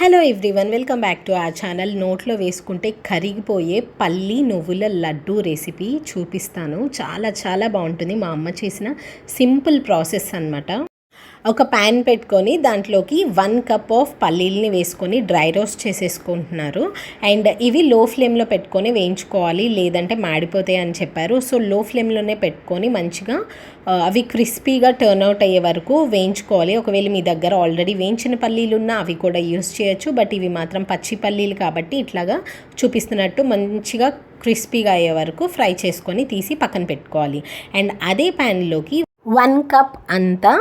Hello everyone, welcome back to our channel. నోట్లో వేసుకుంటే కరిగిపోయే పల్లి నువ్వుల లడ్డు రెసిపీ చూపిస్తాను. చాలా చాలా బాగుంటుంది. మా అమ్మ చేసిన సింపుల్ ప్రాసెస్ అన్నమాట. ఒక ప్యాన్ పెట్టుకొని దాంట్లోకి 1 కప్ ఆఫ్ పల్లీలని వేసుకొని డ్రై రోస్ట్ చేసేసుకుంటున్నారు. అండ్ ఇవి లో ఫ్లేమ్లో పెట్టుకొని వేయించుకోవాలి, లేదంటే మాడిపోతాయి అని చెప్పారు. సో లో ఫ్లేమ్లోనే పెట్టుకొని మంచిగా అవి క్రిస్పీగా టర్న్ అవుట్ అయ్యే వరకు వేయించుకోవాలి. ఒకవేళ మీ దగ్గర ఆల్రెడీ వేయించిన పల్లీలు ఉన్నా అవి కూడా యూస్ చేయొచ్చు. బట్ ఇవి మాత్రం పచ్చి పల్లీలు కాబట్టి ఇట్లాగా చూపిస్తున్నట్టు మంచిగా క్రిస్పీగా అయ్యే వరకు ఫ్రై చేసుకొని తీసి పక్కన పెట్టుకోవాలి. అండ్ అదే ప్యాన్లోకి 1 కప్ అంతా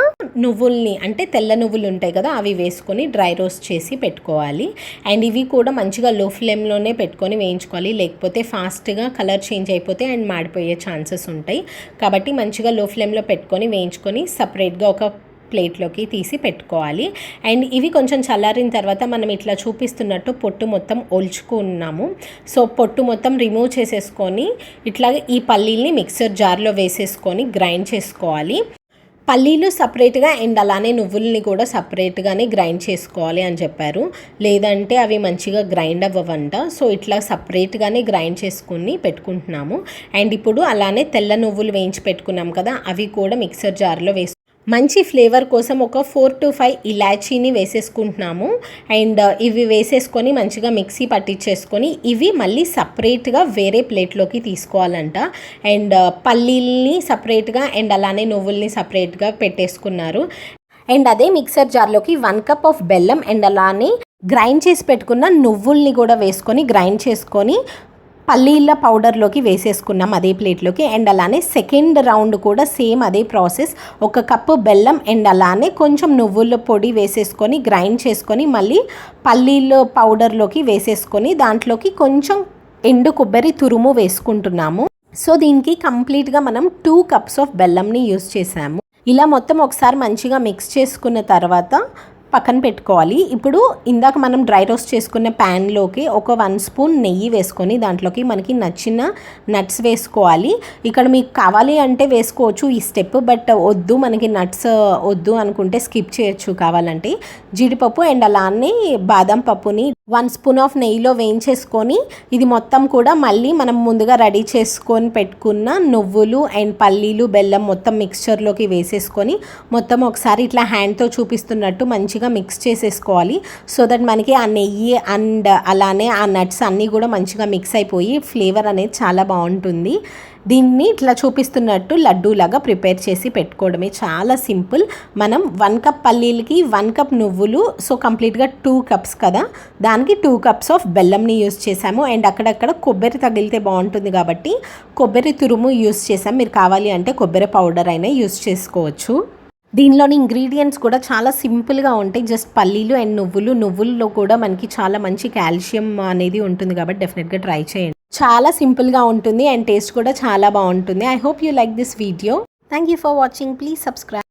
నువ్వుల్ని, అంటే తెల్ల నువ్వులు ఉంటాయి కదా, అవి వేసుకొని డ్రై రోస్ట్ చేసి పెట్టుకోవాలి. అండ్ ఇవి కూడా మంచిగా లో ఫ్లేమ్లోనే పెట్టుకొని వేయించుకోవాలి, లేకపోతే ఫాస్ట్గా కలర్ చేంజ్ అయిపోతే అండ్ మాడిపోయే ఛాన్సెస్ ఉంటాయి. కాబట్టి మంచిగా లో ఫ్లేమ్లో పెట్టుకొని వేయించుకొని సపరేట్గా ఒక ప్లేట్లోకి తీసి పెట్టుకోవాలి. అండ్ ఇవి కొంచెం చల్లారిన తర్వాత మనం ఇట్లా చూపిస్తున్నట్టు పొట్టు మొత్తం ఒలుచుకున్నాము. సో పొట్టు మొత్తం రిమూవ్ చేసేసుకొని ఇట్లాగే ఈ పల్లీల్ని మిక్సర్ జార్లో వేసేసుకొని గ్రైండ్ చేసుకోవాలి. పల్లీలు సపరేట్గా అండ్ అలానే నువ్వుల్ని కూడా సపరేట్గానే గ్రైండ్ చేసుకోవాలి అని చెప్పారు, లేదంటే అవి మంచిగా గ్రైండ్ అవ్వవంట. సో ఇట్లా సపరేట్గానే గ్రైండ్ చేసుకుని పెట్టుకుంటున్నాము. అండ్ ఇప్పుడు అలానే తెల్ల నువ్వులు వేయించి పెట్టుకున్నాం కదా, అవి కూడా మిక్సర్ జార్లో మంచి ఫ్లేవర్ కోసం ఒక 4 to 5 ఇలాచీని వేసేసుకుంటున్నాము. అండ్ ఇవి వేసేసుకొని మంచిగా మిక్సీ పట్టించేసుకొని ఇవి మళ్ళీ సపరేట్గా వేరే ప్లేట్లోకి తీసుకోవాలంట. అండ్ పల్లీల్ని సపరేట్గా అండ్ అలానే నువ్వుల్ని సపరేట్గా పెట్టేసుకున్నారు. అండ్ అదే మిక్సర్ జార్లోకి 1 కప్ ఆఫ్ బెల్లం అండ్ అలానే గ్రైండ్ చేసి పెట్టుకున్న నువ్వుల్ని కూడా వేసుకొని గ్రైండ్ చేసుకొని పల్లీల పౌడర్లోకి వేసేసుకున్నాం అదే ప్లేట్లోకి. అండ్ అలానే సెకండ్ రౌండ్ కూడా సేమ్ అదే ప్రాసెస్, 1 కప్పు బెల్లం అండ్ అలానే కొంచెం నువ్వుల పొడి వేసేసుకొని గ్రైండ్ చేసుకొని మళ్ళీ పల్లీల పౌడర్లోకి వేసేసుకొని దాంట్లోకి కొంచెం ఎండు కొబ్బరి తురుము వేసుకుంటున్నాము. సో దీనికి కంప్లీట్గా మనం 2 కప్స్ ఆఫ్ బెల్లంని యూస్ చేసాము. ఇలా మొత్తం ఒకసారి మంచిగా మిక్స్ చేసుకున్న తర్వాత పక్కన పెట్టుకోవాలి. ఇప్పుడు ఇందాక మనం డ్రై రోస్ట్ చేసుకున్న ప్యాన్లోకి ఒక 1 స్పూన్ నెయ్యి వేసుకొని దాంట్లోకి మనకి నచ్చిన నట్స్ వేసుకోవాలి. ఇక్కడ మీకు కావాలి అంటే వేసుకోవచ్చు ఈ స్టెప్, బట్ వద్దు మనకి నట్స్ వద్దు అనుకుంటే స్కిప్ చేయొచ్చు కావాలంటే. జీడిపప్పు అండ్ అలానే బాదం పప్పుని 1 స్పూన్ ఆఫ్ నెయ్యిలో వేయించేసుకొని ఇది మొత్తం కూడా మళ్ళీ మనం ముందుగా రెడీ చేసుకొని పెట్టుకున్న నువ్వులు అండ్ పల్లీలు బెల్లం మొత్తం మిక్స్చర్లోకి వేసేసుకొని మొత్తం ఒకసారి ఇట్లా హ్యాండ్తో చూపిస్తున్నట్టు మంచిగా మిక్స్ చేసేసుకోవాలి. సో దట్ మనకి ఆ నెయ్యి అండ్ అలానే ఆ నట్స్ అన్నీ కూడా మంచిగా మిక్స్ అయిపోయి ఫ్లేవర్ అనేది చాలా బాగుంటుంది. దీన్ని ఇట్లా చూపిస్తున్నట్టు లడ్డూలాగా ప్రిపేర్ చేసి పెట్టుకోవడమే, చాలా సింపుల్. మనం 1 కప్ పల్లీలకి 1 కప్ నువ్వులు, సో కంప్లీట్గా 2 కప్స్ కదా, దానికి 2 కప్స్ ఆఫ్ బెల్లంని యూస్ చేసాము. అండ్ అక్కడక్కడ కొబ్బరి తగిలితే బాగుంటుంది కాబట్టి కొబ్బరి తురుము యూస్ చేసాం. మీరు కావాలి అంటే కొబ్బరి పౌడర్ అయినా యూస్ చేసుకోవచ్చు. దీనిలోని ఇంగ్రీడియంట్స్ కూడా చాలా సింపుల్గా ఉంటాయి. జస్ట్ పల్లీలు అండ్ నువ్వుల్లో కూడా మనకి చాలా మంచి కాల్షియం అనేది ఉంటుంది కాబట్టి డెఫినెట్గా ట్రై చేయండి. చాలా సింపుల్గా ఉంటుంది అండ్ టేస్ట్ కూడా చాలా బాగుంటుంది. I hope you like this video. Thank you for watching. Please subscribe.